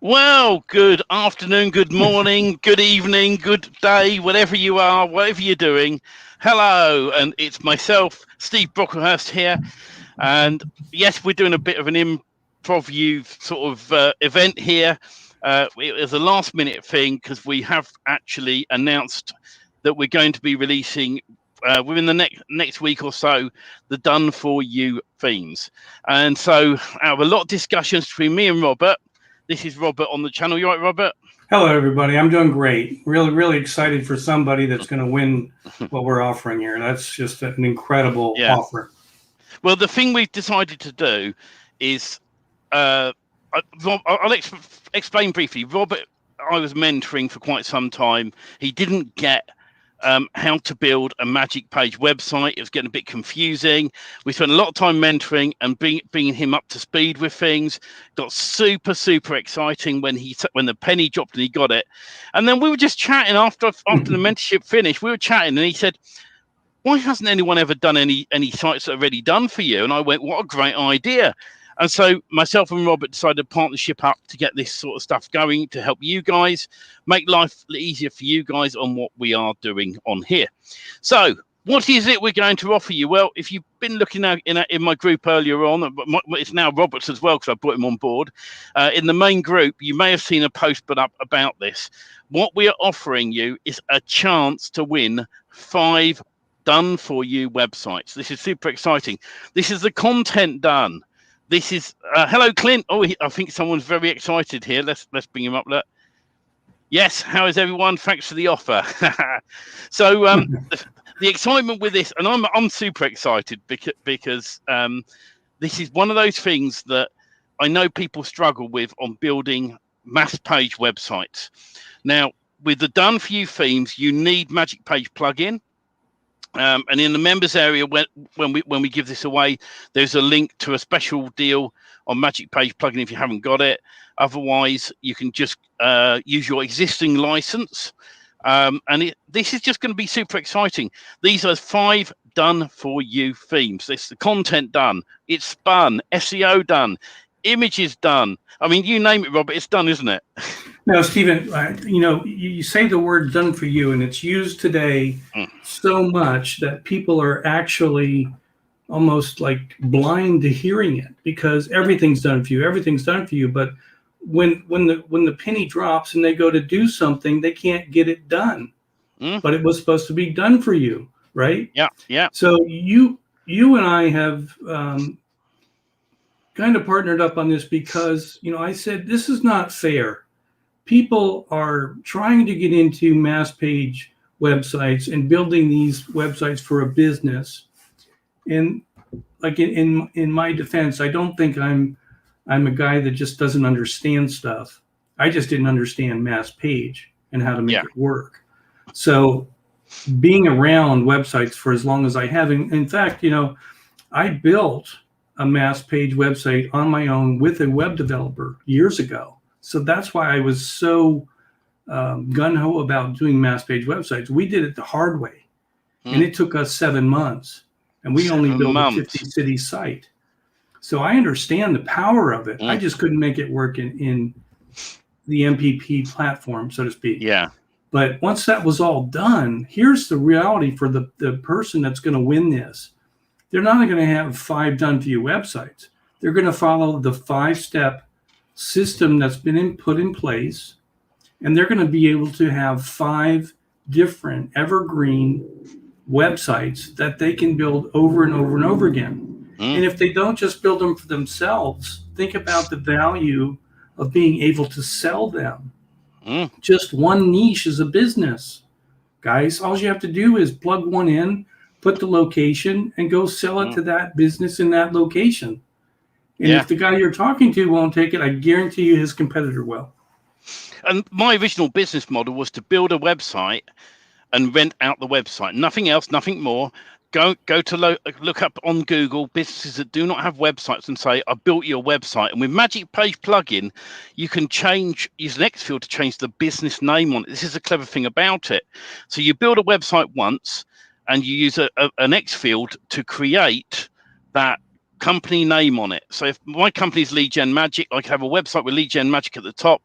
Well, good afternoon, good morning, good evening, good day, whatever you are, whatever you're doing. Hello, and it's myself, Steve Brocklehurst here. And yes, we're doing a bit of an improv sort of event here. It was a last minute thing because we have actually announced that we're going to be releasing within the next week or so the done for you themes. And so out of a lot of discussions between me and Robert, this is Robert on the channel. You all right, Robert? Hello, everybody. I'm doing great. Really excited for somebody that's going to win what we're offering here. That's just an incredible offer. Well, the thing we've decided to do is, I'll explain briefly. Robert, I was mentoring for quite some time. He didn't get how to build a Magic Page website. It was getting a bit confusing. We spent a lot of time mentoring and bringing him up to speed with things. Got super exciting when the penny dropped and he got it. And then we were just chatting after the mentorship finished. We were chatting and he said, "Why hasn't anyone ever done any sites that are already done for you?" And I went, "What a great idea." And so myself and Robert decided to partnership up to get this sort of stuff going to help you guys, make life easier for you guys on what we are doing on here. So what is it we're going to offer you? Well, if you've been looking at in my group earlier on, it's now Robert's as well because I brought him on board. In the main group, you may have seen a post put up about this. What we are offering you is a chance to win 5 done for you websites. This is super exciting. This is the content done. This is hello, Clint. Oh, I think someone's very excited here. Let's bring him up. Look. Yes, how is everyone? Thanks for the offer. So the excitement with this, and I'm super excited because this is one of those things that I know people struggle with on building mass page websites. Now, with the done for you themes, you need Magic Page plugin. And in the members area, when we give this away, there's a link to a special deal on Magic Page plugin if you haven't got it. Otherwise, you can just use your existing license. This is just going to be super exciting. These are 5 done for you themes. This is the content done. It's spun. SEO done. Images done. I mean, you name it, Robert. It's done, isn't it? No, Stephen, you say the word done for you, and it's used today so much that people are actually almost like blind to hearing it because everything's done for you. Everything's done for you. But when the penny drops and they go to do something, they can't get it done. But it was supposed to be done for you, right? Yeah. So you and I have kind of partnered up on this because, I said, this is not fair. People are trying to get into mass page websites and building these websites for a business. And like in my defense, I don't think I'm a guy that just doesn't understand stuff. I just didn't understand mass page and how to make it work. So being around websites for as long as I have, in fact, I built a mass page website on my own with a web developer years ago. So that's why I was so gung-ho about doing mass page websites. We did it the hard way, and it took us 7 months, and we only built a 50-city site. So I understand the power of it. I just couldn't make it work in the MPP platform, so to speak. Yeah. But once that was all done, here's the reality for the person that's going to win this. They're not going to have 5 done-for-you websites. They're going to follow the 5-step system that's been put in place, and they're going to be able to have 5 different evergreen websites that they can build over and over and over again. And if they don't just build them for themselves, think about the value of being able to sell them. Just one niche is a business. Guys, all you have to do is plug one in, put the location, and go sell it to that business in that location. And if the guy you're talking to won't take it, I guarantee you his competitor will. And my original business model was to build a website and rent out the website. Nothing else, nothing more. Go to look up on Google businesses that do not have websites and say, I built your website. And with Magic Page plugin, you can use an X field to change the business name on it. This is a clever thing about it. So you build a website once and you use an X field to create that company name on it. So if my company's Lead Gen Magic, I have a website with Lead Gen Magic at the top.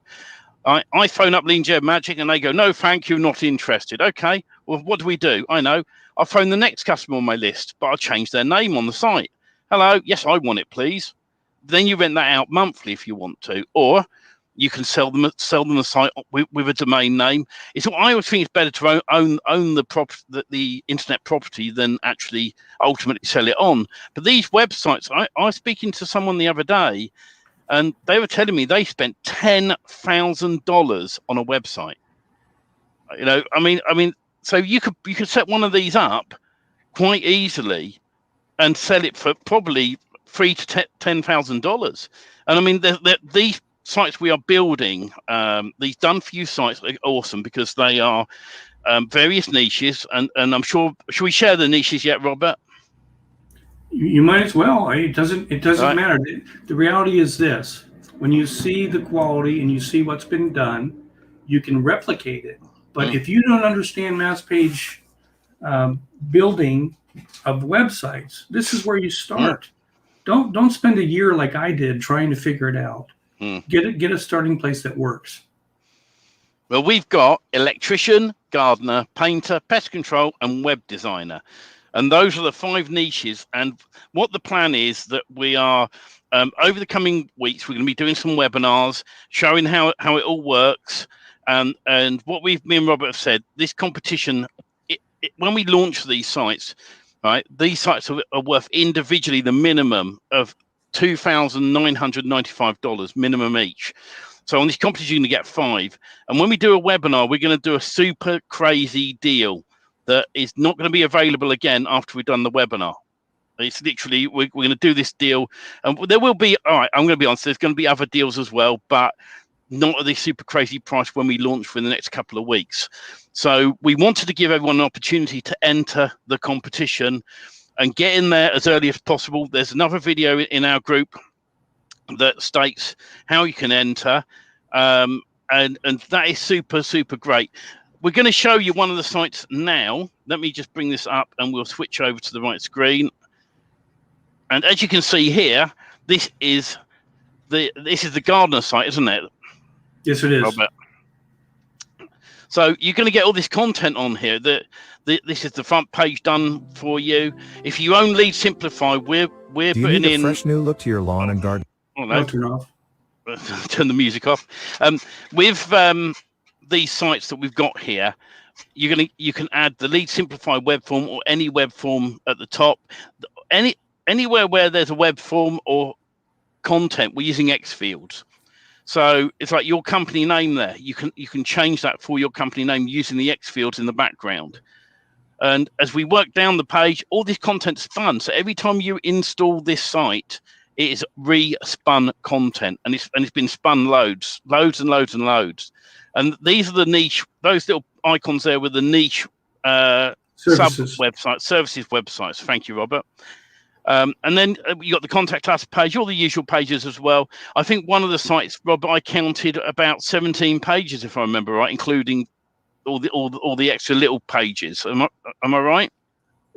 I phone up Lead Gen Magic and they go, no, thank you, not interested. Okay, well, what do? I know. I'll phone the next customer on my list, but I'll change their name on the site. Hello, yes, I want it, please. Then you rent that out monthly if you want to, or you can sell them the site with a domain name. I always think it's better to own the internet property than actually ultimately sell it on. But these websites, I was speaking to someone the other day, and they were telling me they spent $10,000 on a website. I mean, so you could set one of these up quite easily and sell it for probably $3,000 to $10,000. And I mean, these sites we are building, these done for you sites are awesome because they are various niches, and I'm sure. Should we share the niches yet, Robert? You might as well. It doesn't Right. matter. The reality is this: when you see the quality and you see what's been done, you can replicate it. But if you don't understand mass page building of websites, this is where you start. Don't spend a year like I did trying to figure it out. Get a starting place that works. Well, we've got electrician, gardener, painter, pest control, and web designer. And those are the 5 niches. And what the plan is that we are, over the coming weeks, we're going to be doing some webinars showing how it all works. And what me and Robert have said, this competition, when we launch these sites, right, these sites are worth individually the minimum of $2,995 minimum each. So on this competition, you're going to get 5. And when we do a webinar, we're going to do a super crazy deal that is not going to be available again after we've done the webinar. It's literally, we're going to do this deal. And there will be, all right, I'm going to be honest, there's going to be other deals as well, but not at this super crazy price when we launch for the next couple of weeks. So we wanted to give everyone an opportunity to enter the competition and get in there as early as possible. There's another video in our group that states how you can enter, and that is super, super great. We're going to show you one of the sites now. Let me just bring this up and we'll switch over to the right screen. And as you can see here, this is the gardener site, isn't it? Yes, it is. Robert. So you're going to get all this content on here. This is the front page done for you. If you own Lead Simplify, we're Do you putting need a in fresh new look to your lawn and garden. Oh, no. Turn off. Turn the music off. With these sites that we've got here, you can add the Lead Simplify web form or any web form at the top. Anywhere where there's a web form or content, we're using X fields. So it's like your company name there. You can change that for your company name using the X fields in the background. And as we work down the page, all this content's spun. So every time you install this site, it is re-spun content, and it's been spun loads. And these are the niche. Those little icons there with the niche Services. services websites. Thank you, Robert. And then you got the contact us page, all the usual pages as well. I think one of the sites, Robert, I counted about 17 pages, if I remember right, including all the extra little pages. Am I right?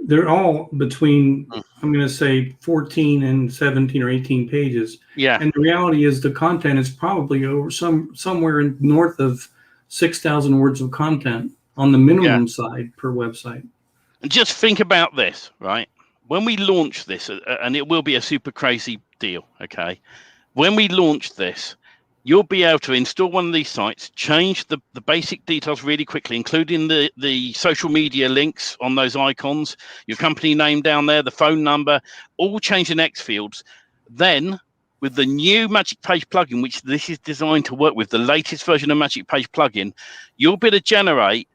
They're all between, I'm going to say 14 and 17 or 18 pages. Yeah. And the reality is the content is probably over somewhere north of 6,000 words of content on the minimum side per website. And just think about this, right? When we launch this, and it will be a super crazy deal, okay? When we launch this, you'll be able to install one of these sites, change the basic details really quickly, including the social media links on those icons, your company name down there, the phone number, all change in X fields. Then, with the new Magic Page plugin, which this is designed to work with, the latest version of Magic Page plugin, you'll be able to generate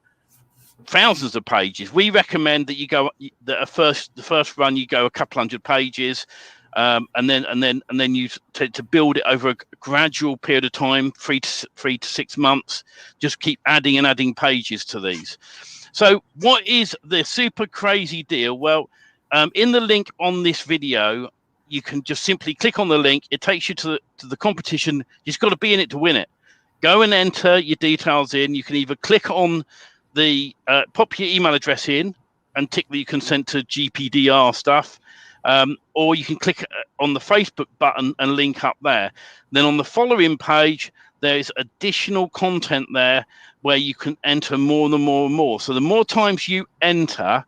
thousands of pages. We recommend that you go the first run you go a couple hundred pages, and then you to build it over a gradual period of time, 3 to 6 months. Just keep adding pages to these. So what is the super crazy deal? Well, in the link on this video, you can just simply click on the link. It takes you to the competition. You've got to be in it to win it. Go and enter your details in. You can either click on the pop your email address in and tick that you consent to GPDR stuff. or you can click on the Facebook button and link up there. Then on the following page, there's additional content there where you can enter more and more and more. So the more times you enter,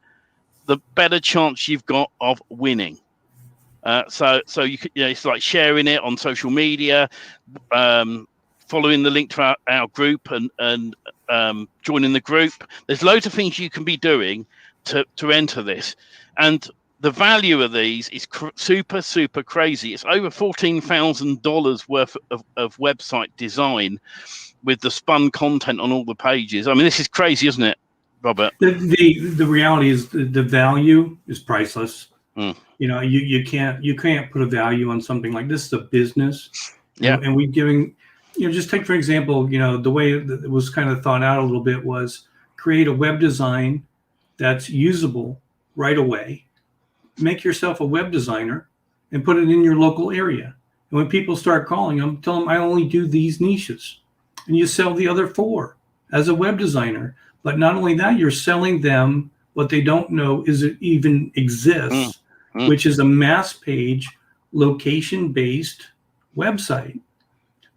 the better chance you've got of winning. So you could, it's like sharing it on social media, following the link to our group, and joining the group. There's loads of things you can be doing to enter this, and the value of these is super crazy. It's over $14,000 worth of website design with the spun content on all the pages. I mean, this is crazy, isn't it, Robert? The reality is the value is priceless. You can't put a value on something like this. Is a business. Yeah. And we've given, just take for example, the way that it was kind of thought out a little bit was create a web design that's usable right away. Make yourself a web designer and put it in your local area. And when people start calling them, tell them I only do these niches, and you sell the other 4 as a web designer. But not only that, you're selling them what they don't know is it even exists, which is a mass page, location-based website.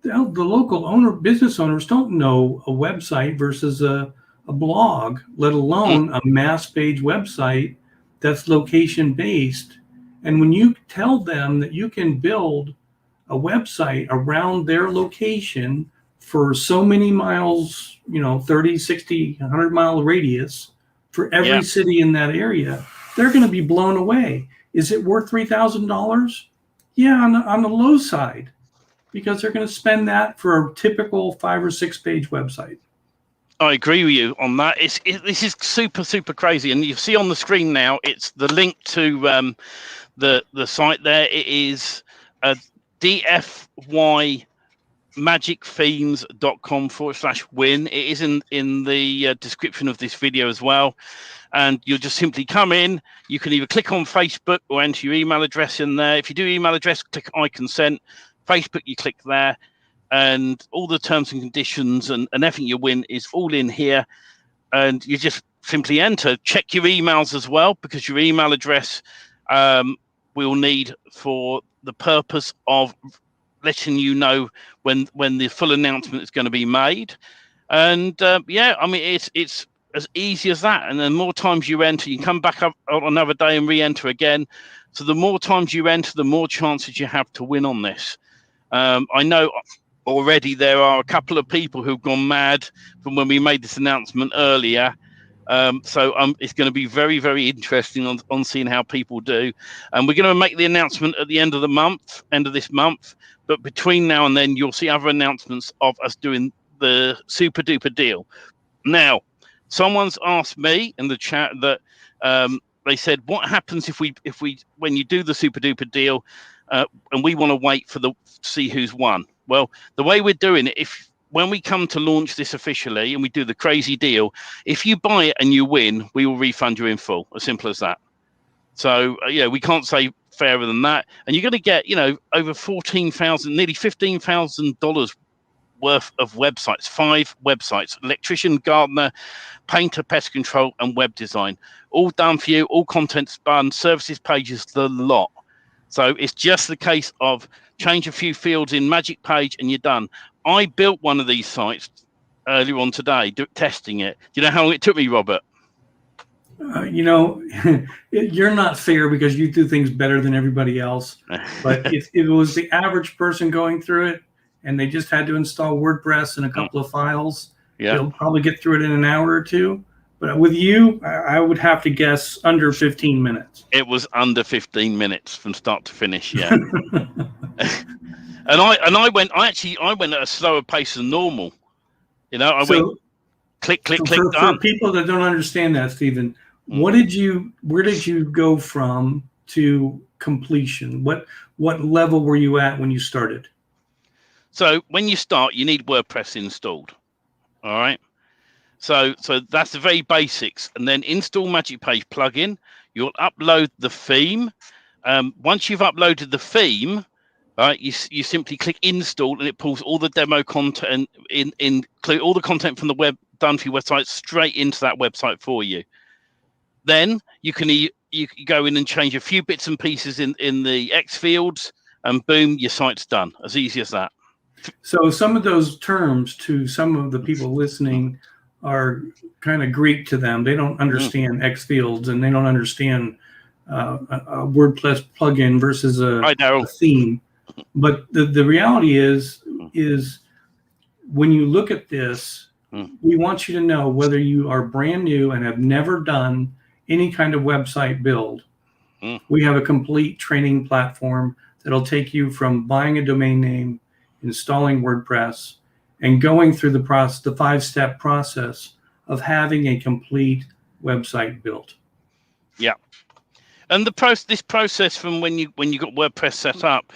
The local business owners don't know a website versus a blog, let alone a mass page website that's location-based. And when you tell them that you can build a website around their location for so many miles, 30, 60, 100-mile radius for every city in that area, they're going to be blown away. Is it worth $3,000? Yeah, on the low side, because they're going to spend that for a typical 5 or 6 page website. I agree with you on that. This is super crazy, and you see on the screen now. It's the link to the site there. It is DFY magicthemes.com/win. It is in the description of this video as well. And you'll just simply come in. You can either click on Facebook or enter your email address in there. If you do email address, click I consent. Facebook, you click there. And all the terms and conditions and everything you win is all in here. And you just simply enter. Check your emails as well, because your email address we'll need for the purpose of letting you know when the full announcement is going to be made. And I mean, it's as easy as that. And the more times you enter, you come back up on another day and re-enter again. So the more times you enter, the more chances you have to win on this. I know already there are a couple of people who've gone mad from when we made this announcement earlier. So it's going to be very interesting on seeing how people do. And we're going to make the announcement at the end of this month. But between now and then, you'll see other announcements of us doing the super duper deal. Now, someone's asked me in the chat that they said, what happens if we when you do the super duper deal and we want to wait to see who's won? Well, the way we're doing it, when we come to launch this officially and we do the crazy deal, if you buy it and you win, we will refund you in full. As simple as that. So we can't say fairer than that. And you're going to get over $14,000, nearly $15,000 worth of websites, 5 websites: electrician, gardener, painter, pest control, and web design, all done for you, all content spun, services pages, the lot. So it's just the case of change a few fields in Magic Page and you're done. I built one of these sites earlier on today, testing it. Do you know how long it took me, Robert? You're not fair because you do things better than everybody else. But if it was the average person going through it and they just had to install WordPress and a couple of files, they'll probably get through it in an hour or 2. But with you, I would have to guess under 15 minutes. It was under 15 minutes from start to finish, yeah. And I went at a slower pace than normal. I went click, done. For people that don't understand that, Stephen, where did you go from to completion? What level were you at when you started? So when you start, you need WordPress installed. All right. So that's the very basics. And then install Magic Page plugin. You'll upload the theme. Once you've uploaded the theme, right, you simply click install and it pulls all the demo content, include all the content from the web done for your website straight into that website for you. Then you can you go in and change a few bits and pieces in the X fields, and boom, your site's done. As easy as that. So some of those terms to some of the people listening are kind of Greek to them. They don't understand X fields, and they don't understand a WordPress plugin versus a theme. But the reality is when you look at this, we want you to know whether you are brand new and have never done any kind of website build. We have a complete training platform that'll take you from buying a domain name, installing WordPress, and going through the 5-step process of having a complete website built. Yeah, and this process from when you got WordPress set up,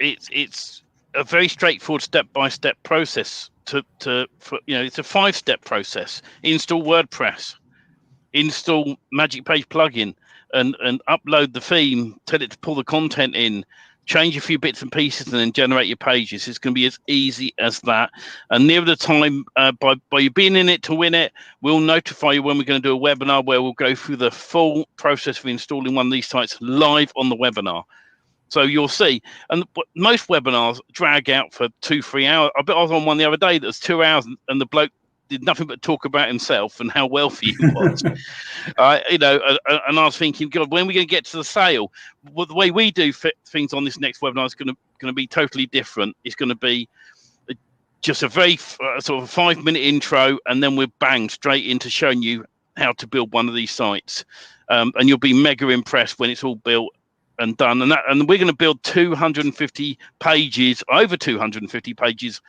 it's a very straightforward step-by-step process. It's a 5-step process. Install WordPress, install Magic Page plugin, and upload the theme. Tell it to pull the content in. Change a few bits and pieces, and then generate your pages. It's going to be as easy as that. And near the time, by you being in it to win it, we'll notify you when we're going to do a webinar where we'll go through the full process of installing one of these sites live on the webinar. So you'll see. And most webinars drag out for 2-3 hours. I bet I was on one the other day that was 2 hours, and the bloke did nothing but talk about himself and how wealthy he was. And I was thinking, God, when are we going to get to the sale? Well, the way we do things on this next webinar is going to be totally different. It's going to be just a very sort of 5-minute intro, and then we're bang straight into showing you how to build one of these sites. And you'll be mega impressed when it's all built and done. And we're going to build 250 pages, over 250 pages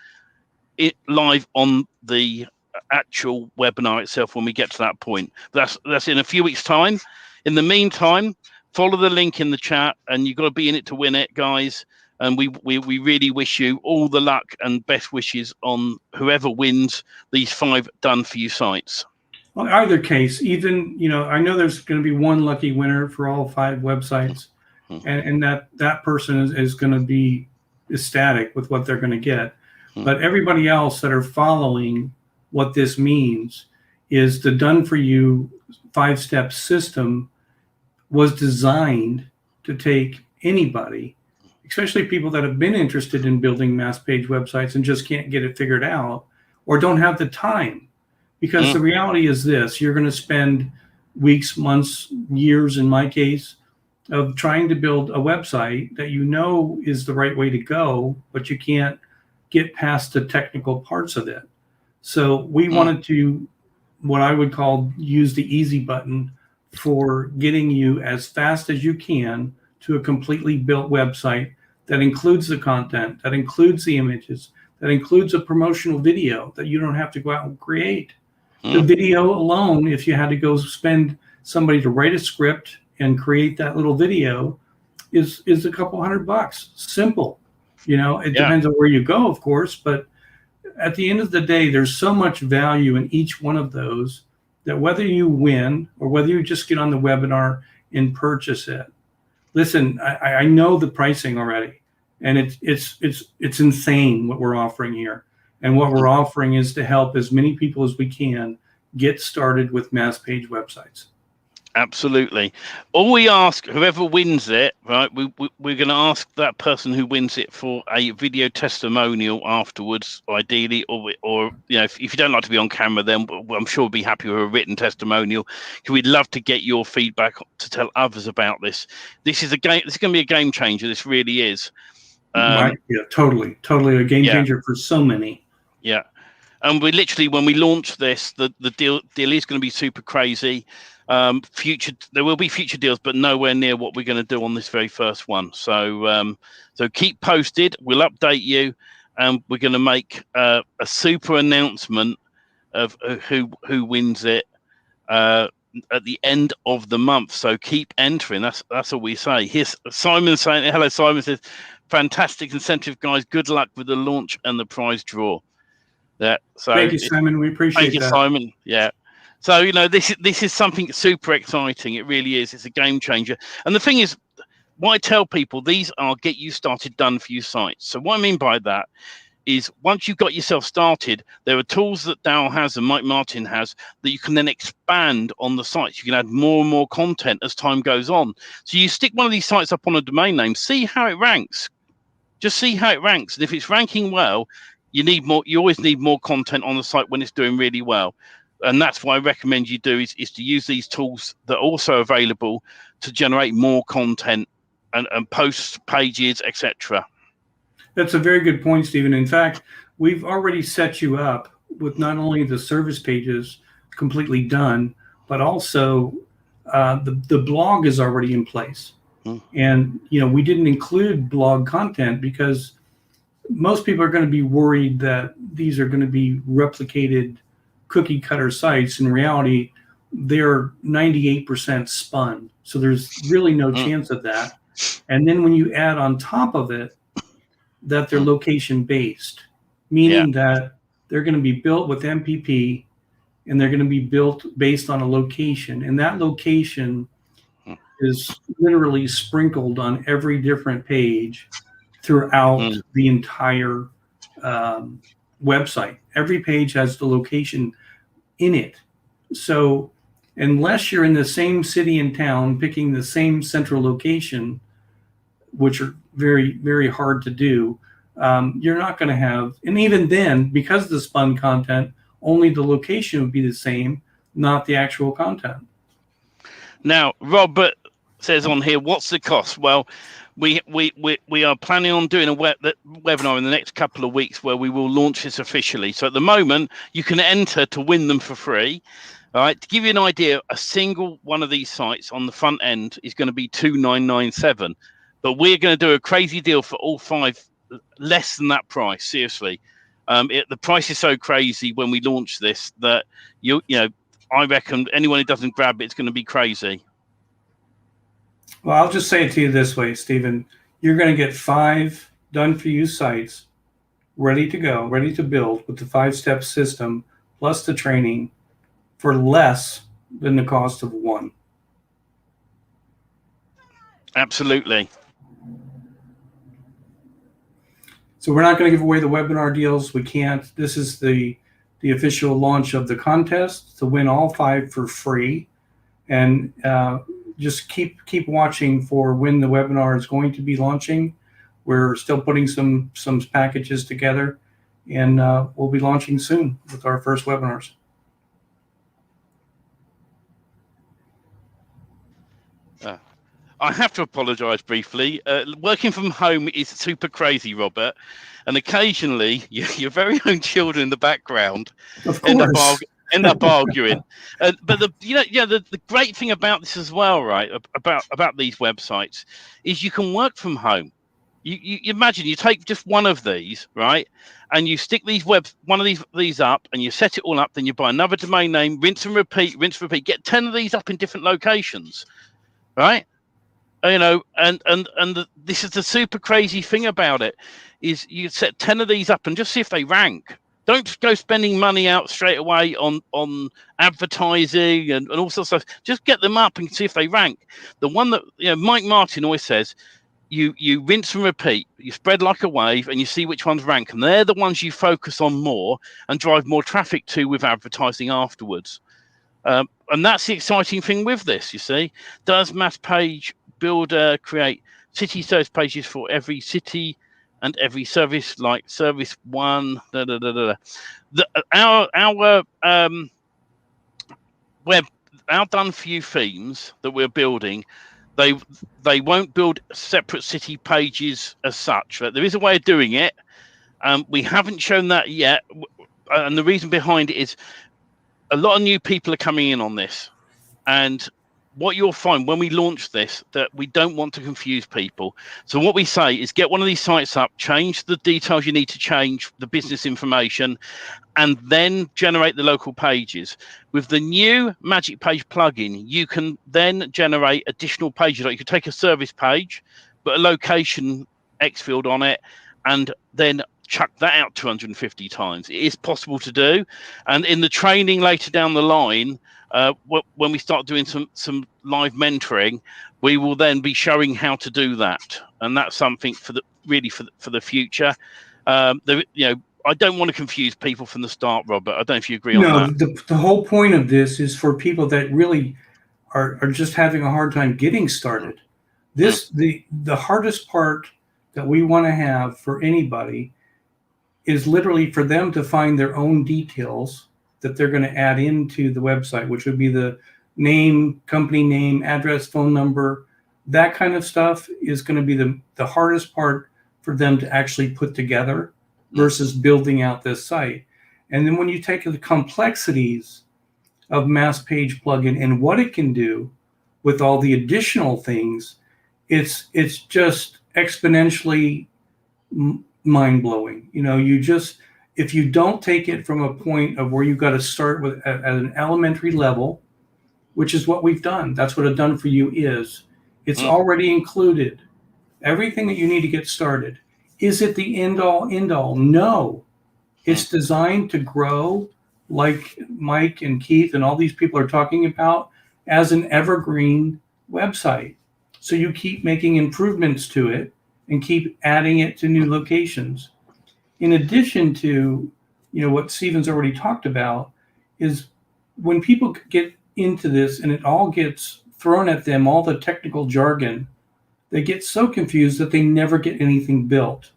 live on the actual webinar itself when we get to that point. That's in a few weeks' time. In the meantime, follow the link in the chat, and you've got to be in it to win it, guys. And we really wish you all the luck and best wishes on whoever wins these 5 done for you sites. Well, either case, even I know there's going to be one lucky winner for all 5 websites, and that person is going to be ecstatic with what they're going to get. But everybody else that are following what this means is the done for you 5-step system was designed to take anybody, especially people that have been interested in building mass page websites and just can't get it figured out or don't have the time. Because the reality is this: you're going to spend weeks, months, years, in my case, of trying to build a website that is the right way to go, but you can't get past the technical parts of it. So we wanted to, what I would call, use the easy button for getting you as fast as you can to a completely built website that includes the content, that includes the images, that includes a promotional video that you don't have to go out and create. The video alone, if you had to go spend somebody to write a script and create that little video, is a couple $100. Simple. It depends on where you go, of course, but at the end of the day, there's so much value in each one of those that whether you win or whether you just get on the webinar and purchase it. Listen, I know the pricing already, and it's insane what we're offering here. And what we're offering is to help as many people as we can get started with mass page websites. Absolutely. All we ask, whoever wins it, right, we're going to ask that person who wins it for a video testimonial afterwards, ideally, or if you don't like to be on camera, then I'm sure we'll be happy with a written testimonial. We'd love to get your feedback to tell others about this. This is going to be a game changer. This really is. Right. Yeah, totally a game changer for so many. Yeah. And we literally, when we launch this, the deal is going to be super crazy. There will be future deals, but nowhere near what we're going to do on this very first one. So keep posted. We'll update you, and we're going to make a super announcement of who wins it at the end of the month. So keep entering. That's all we say. Here's Simon saying, hello. Simon says, fantastic incentive, guys. Good luck with the launch and the prize draw. So thank you, Simon. We appreciate that. Thank you, Simon. Yeah. So, this is something super exciting. It really is. It's a game changer. And the thing is, what I tell people, these are get you started done for you sites. So what I mean by that, is once you've got yourself started, there are tools that Dal has and Mike Martin has that you can then expand on the sites. You can add more and more content as time goes on. So you stick one of these sites up on a domain name, see how it ranks. Just see how it ranks. And if it's ranking well, you need more. You always need more content on the site when it's doing really well. And that's what I recommend you do is to use these tools that are also available to generate more content and post pages, etc. That's a very good point, Stephen. In fact, we've already set you up with not only the service pages completely done, but also the blog is already in place. And, we didn't include blog content because most people are going to be worried that these are going to be replicated cookie cutter sites. In reality, they're 98% spun. So there's really no chance of that. And then when you add on top of it that they're location based, meaning that they're going to be built with MPP and they're going to be built based on a location. And that location is literally sprinkled on every different page throughout the entire website. Every page has the location in it. So unless you're in the same city and town picking the same central location, which are very, very hard to do, you're not going to have, and even then, because of the spun content, only the location would be the same, not the actual content. Now, Robert says on here, what's the cost? Well, we are planning on doing a webinar in the next couple of weeks where we will launch this officially. So at the moment, you can enter to win them for free. All right, to give you an idea, a single one of these sites on the front end is going to be $2,997, but we're going to do a crazy deal for all 5, less than that price. Seriously, the price is so crazy when we launch this that I reckon anyone who doesn't grab it's going to be crazy. Well, I'll just say it to you this way, Stephen. You're going to get 5 done-for-you sites ready to go, ready to build with the 5-step system plus the training for less than the cost of 1. Absolutely. So we're not going to give away the webinar deals. We can't. This is the official launch of the contest to win all 5 for free. And just keep watching for when the webinar is going to be launching. We're still putting some packages together, and we'll be launching soon with our first webinars. I have to apologise briefly. Working from home is super crazy, Robert, and occasionally your very own children in the background end up arguing. But the great thing about this as well, right? About these websites is you can work from home. You imagine you take just one of these, right, and you stick one of these up, and you set it all up. Then you buy another domain name, rinse and repeat. Get 10 of these up in different locations, right? This is the super crazy thing about it is you set 10 of these up and just see if they rank. Don't go spending money out straight away on advertising and all sorts of stuff. Just get them up and see if they rank. The one that Mike Martin always says, you rinse and repeat. You spread like a wave and you see which ones rank, and they're the ones you focus on more and drive more traffic to with advertising afterwards. And that's the exciting thing with this. You see, does Mass Page Builder create city service pages for every city and every service, like service 1, our done for you themes that we're building, they won't build separate city pages as such. Right? There is a way of doing it. We haven't shown that yet, and the reason behind it is a lot of new people are coming in on this, and what you'll find when we launch this, that we don't want to confuse people. So what we say is get one of these sites up, change the details you need to change, the business information, and then generate the local pages. With the new Magic Page plugin, you can then generate additional pages. Like you could take a service page, put a location X field on it, and then chuck that out 250 times. It is possible to do. And in the training later down the line, when we start doing some live mentoring, we will then be showing how to do that, and that's something for the future. I don't want to confuse people from the start, Robert. I don't know if you agree on No, that. the whole point of this is for people that really are just having a hard time getting started. The hardest part that we want to have for anybody is literally for them to find their own details that they're going to add into the website, which would be the name, company name, address, phone number. That kind of stuff is going to be the hardest part for them to actually put together versus building out this site. And then when you take the complexities of Mass Page plugin and what it can do with all the additional things, it's just exponentially mind-blowing. If you don't take it from a point of where you've got to start with at an elementary level, which is what we've done. That's what a done for you is. It's already included. Everything that you need to get started. Is it the end all? No. It's designed to grow, like Mike and Keith and all these people are talking about, as an evergreen website. So you keep making improvements to it and keep adding it to new locations. In addition to, what Stephen's already talked about, is when people get into this and it all gets thrown at them, all the technical jargon, they get so confused that they never get anything built.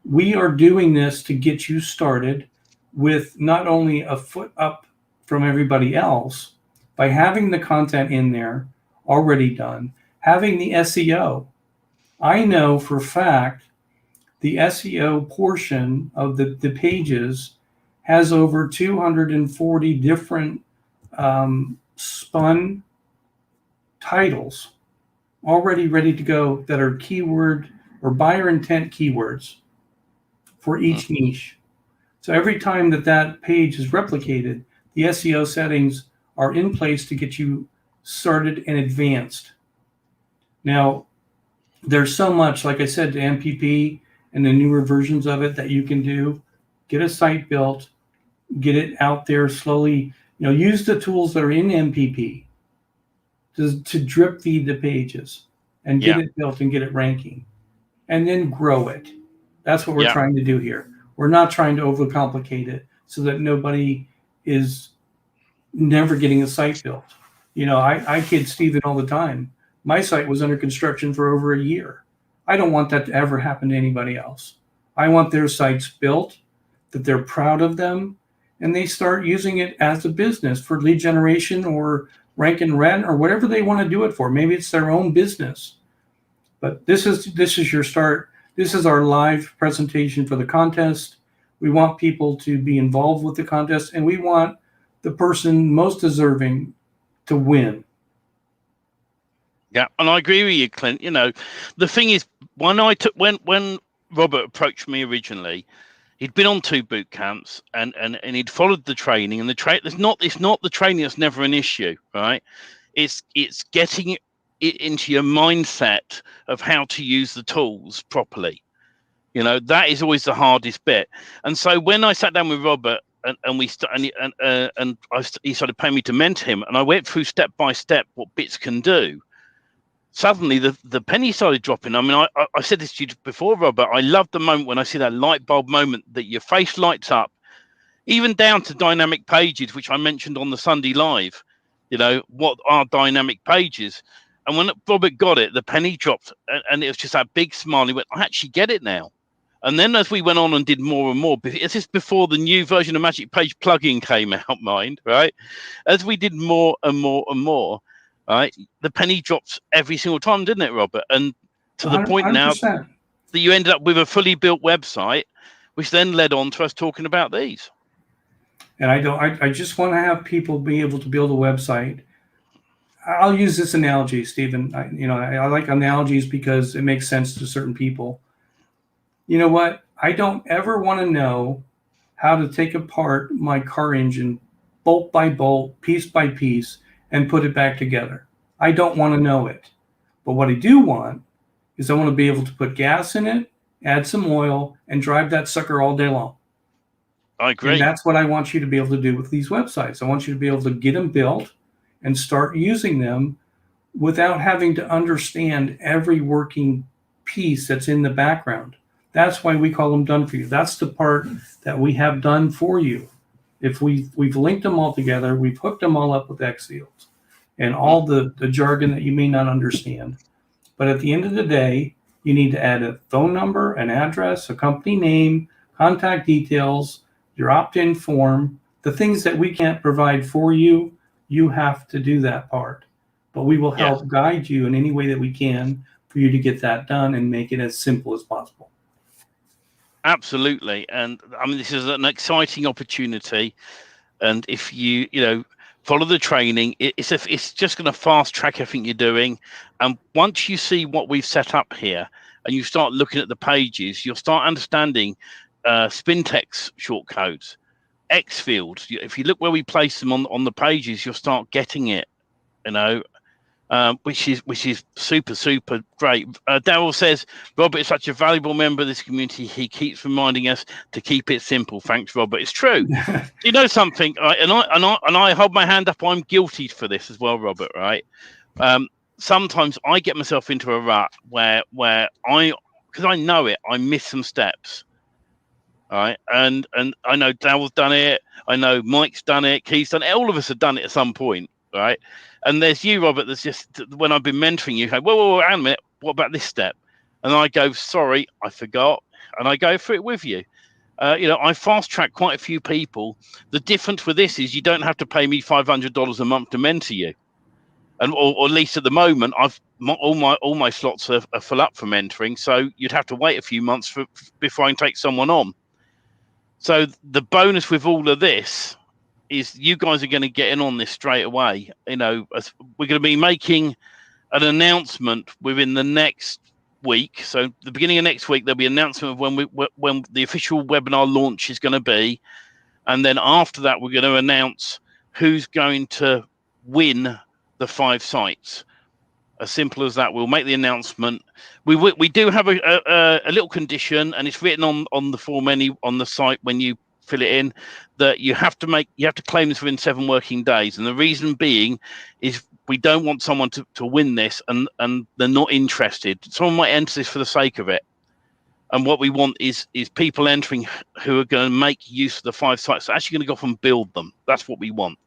We are doing this to get you started with not only a foot up from everybody else by having the content in there already done, having the SEO. I know for a fact the SEO portion of the pages has over 240 different spun titles already ready to go that are keyword or buyer intent keywords for each niche. So every time that page is replicated, the SEO settings are in place to get you started and advanced. Now, there's so much, like I said, to MPP and the newer versions of it that you can do. Get a site built, get it out there slowly. Use the tools that are in MPP to drip feed the pages and get it built and get it ranking, and then grow it. That's what we're trying to do here. We're not trying to overcomplicate it so that nobody is never getting a site built. I kid Stephen all the time. My site was under construction for over a year. I don't want that to ever happen to anybody else. I want their sites built, that they're proud of them, and they start using it as a business for lead generation or rank and rent or whatever they want to do it for. Maybe it's their own business. But this is your start. This is our live presentation for the contest. We want people to be involved with the contest, and we want the person most deserving to win. Yeah, and I agree with you, Clint. The thing is, when Robert approached me originally, he'd been on 2 boot camps and he'd followed the training, and it's not the training that's never an issue, right? It's getting it into your mindset of how to use the tools properly. That is always the hardest bit. And so when I sat down with Robert he started paying me to mentor him, and I went through step by step what bits can do. Suddenly the penny started dropping. I mean, I said this to you before, Robert. I love the moment when I see that light bulb moment that your face lights up, even down to dynamic pages, which I mentioned on the Sunday Live. What are dynamic pages? And when Robert got it, the penny dropped, and it was just that big smile. He went, I actually get it now. And then as we went on and did more and more, this is before the new version of Magic Page plugin came out, mind, right? As we did more and more and more, right, the penny drops every single time, didn't it, Robert? And to the point 100%. Now that you ended up with a fully built website, which then led on to us talking about these. And I just want to have people be able to build a website. I'll use this analogy, Stephen. I like analogies because it makes sense to certain people. You know what? I don't ever want to know how to take apart my car engine bolt by bolt, piece by piece, and put it back together. I don't want to know it. But what I do want is I want to be able to put gas in it, add some oil, and drive that sucker all day long. I agree. And that's what I want you to be able to do with these websites. I want you to be able to get them built and start using them without having to understand every working piece that's in the background. That's why we call them done for you. That's the part that we have done for you. If we've linked them all together, we've hooked them all up with X fields and all the jargon that you may not understand. But at the end of the day, you need to add a phone number, an address, a company name, contact details, your opt-in form, the things that we can't provide for you. You have to do that part. But we will help guide you in any way that we can for you to get that done and make it as simple as possible. Absolutely. And I mean, this is an exciting opportunity. And if you follow the training, it's just going to fast track everything you're doing. And once you see what we've set up here and you start looking at the pages, you'll start understanding Spintex shortcodes, X fields. If you look where we place them on the pages, you'll start getting it, which is super great. Daryl says Robert is such a valuable member of this community. He keeps reminding us to keep it simple. Thanks, Robert. It's true. You know something, right? And I hold my hand up. I'm guilty for this as well, Robert. Right? Sometimes I get myself into a rut where because I know it, I miss some steps. All right, and I know Daryl's done it. I know Mike's done it. Keith's done it. All of us have done it at some point. Right. And there's you, Robert, that's just, when I've been mentoring you, go, whoa, hang a minute, what about this step? And I go, sorry, I forgot. And I go through it with you. I fast track quite a few people. The difference with this is you don't have to pay me $500 a month to mentor you. And or at least at the moment, all my slots are full up for mentoring. So you'd have to wait a few months before I can take someone on. So the bonus with all of this is you guys are going to get in on this straight away. We're going to be making an announcement within the next week. So the beginning of next week, there'll be an announcement of when the official webinar launch is going to be. And then after that, we're going to announce who's going to win the 5 sites. As simple as that. We'll make the announcement. We do have a little condition, and it's written on the form on the site when you fill it in, that you have to claim this within 7 working days. And the reason being is we don't want someone to win this and they're not interested. Someone might enter this for the sake of it. And what we want is people entering who are going to make use of the 5 sites. They're actually going to go off and build them. That's what we want.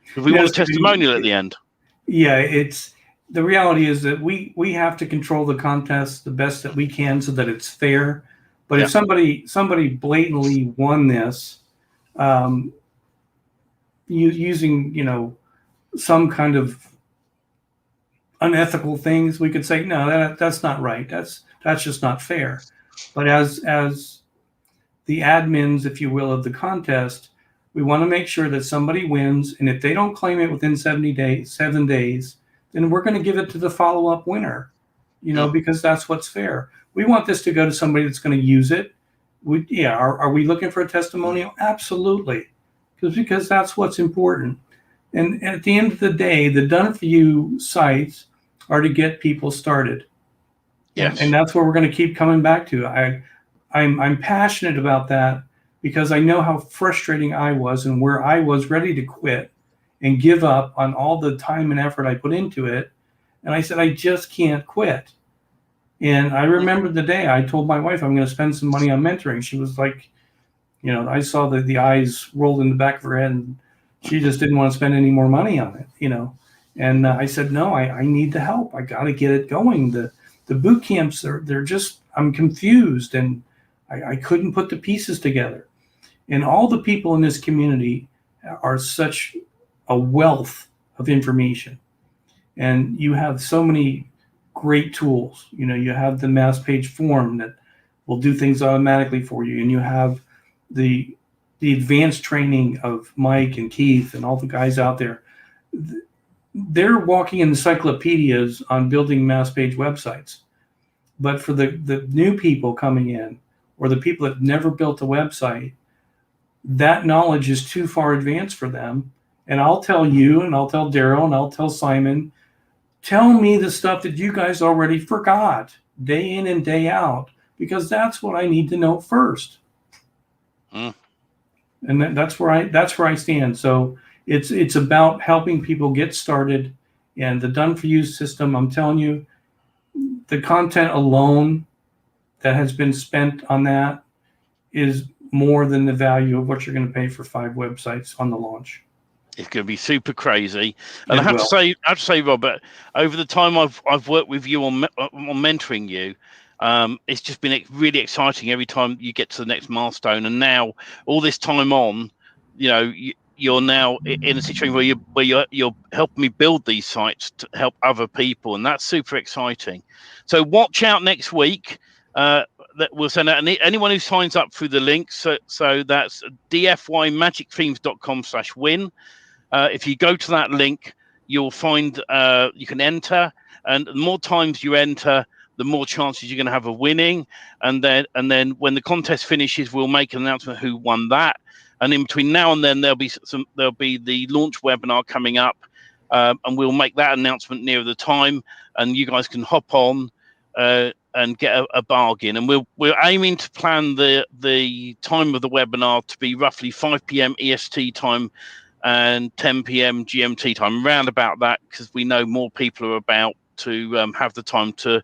Because we want a testimonial at the end. Yeah, the reality is that we have to control the contest the best that we can so that it's fair. But if somebody blatantly won this, using some kind of unethical things, we could say no, that's not right. That's just not fair. But as the admins, if you will, of the contest, we want to make sure that somebody wins, and if they don't claim it within 7 days, then we're going to give it to the follow-up winner. Because that's what's fair. We want this to go to somebody that's going to use it. Are we looking for a testimonial? Absolutely, because that's what's important. And at the end of the day, the done for you sites are to get people started. Yes. And that's what we're going to keep coming back to. I'm passionate about that because I know how frustrating I was and where I was ready to quit and give up on all the time and effort I put into it. And I said, I just can't quit. And I remember the day I told my wife I'm going to spend some money on mentoring. She was like, I saw the eyes rolled in the back of her head, and she just didn't want to spend any more money on it, And I said, no, I need the help. I got to get it going. The boot camps, they're just, I'm confused, and I couldn't put the pieces together. And all the people in this community are such a wealth of information. And you have so many great tools. You have the mass page form that will do things automatically for you. And you have the advanced training of Mike and Keith and all the guys out there. They're walking encyclopedias on building mass page websites. But for the new people coming in, or the people that have never built a website, that knowledge is too far advanced for them. And I'll tell you, and I'll tell Daryl, and I'll tell Simon, tell me the stuff that you guys already forgot day in and day out, because that's what I need to know first. And that's where I stand. So it's about helping people get started, and the done for you system. I'm telling you, the content alone, that has been spent on that is more than the value of what you're going to pay for 5 websites on the launch. It's going to be super crazy, and It I have will. to say, Robert, over the time I've worked with you on mentoring you, it's just been really exciting every time you get to the next milestone. And now, all this time on, you're now in a situation where you're helping me build these sites to help other people, and that's super exciting. So watch out next week. That we'll send out anyone who signs up through the link. So that's dfymagicthemes.com/win. If you go to that link, you'll find you can enter, and the more times you enter, the more chances you're going to have of winning. And then when the contest finishes, we'll make an announcement who won that. And in between now and then, there'll be the launch webinar coming up, and we'll make that announcement near the time, and you guys can hop on and get a bargain. And we're aiming to plan the time of the webinar to be roughly 5 p.m. EST time and 10 p.m. GMT time, around about that, because we know more people are about to have the time to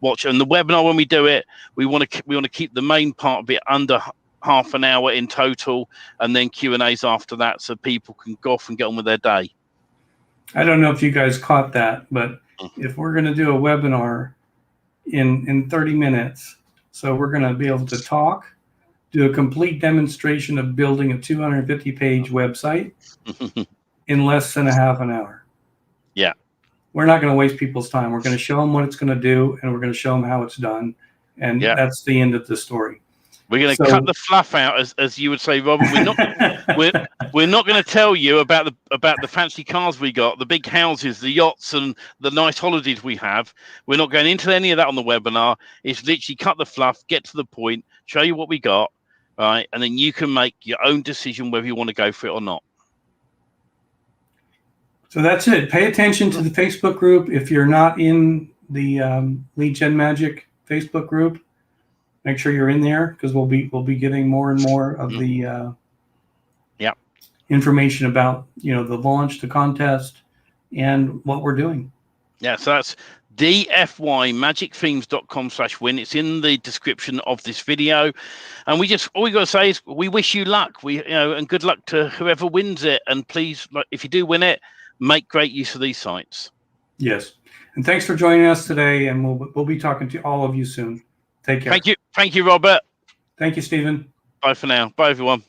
watch. And the webinar, when we do it, we want to keep the main part of it under half an hour in total, and then Q&As after that, so people can go off and get on with their day. I don't know if you guys caught that, but if we're going to do a webinar in 30 minutes, so we're going to be able to talk, do a complete demonstration of building a 250-page website in less than a half an hour. Yeah. We're not going to waste people's time. We're going to show them what it's going to do, and we're going to show them how it's done. And that's the end of the story. We're going to cut the fluff out, as you would say, Robert. We're not going to tell you about the fancy cars we got, the big houses, the yachts, and the nice holidays we have. We're not going into any of that on the webinar. It's literally cut the fluff, get to the point, show you what we got, right, and then you can make your own decision whether you want to go for it or not. So that's it. Pay attention to the Facebook group. If you're not in the Lead Gen Magic Facebook group, make sure you're in there, because we'll be getting more and more of the information about the launch, the contest, and what we're doing. Yeah, so that's dfymagicthemes.com/win. It's in the description of this video, and all we got to say is we wish you luck. And good luck to whoever wins it. And please, if you do win it, make great use of these sites. Yes, and thanks for joining us today. And we'll be talking to all of you soon. Take care. Thank you, Robert. Thank you, Stephen. Bye for now. Bye, everyone.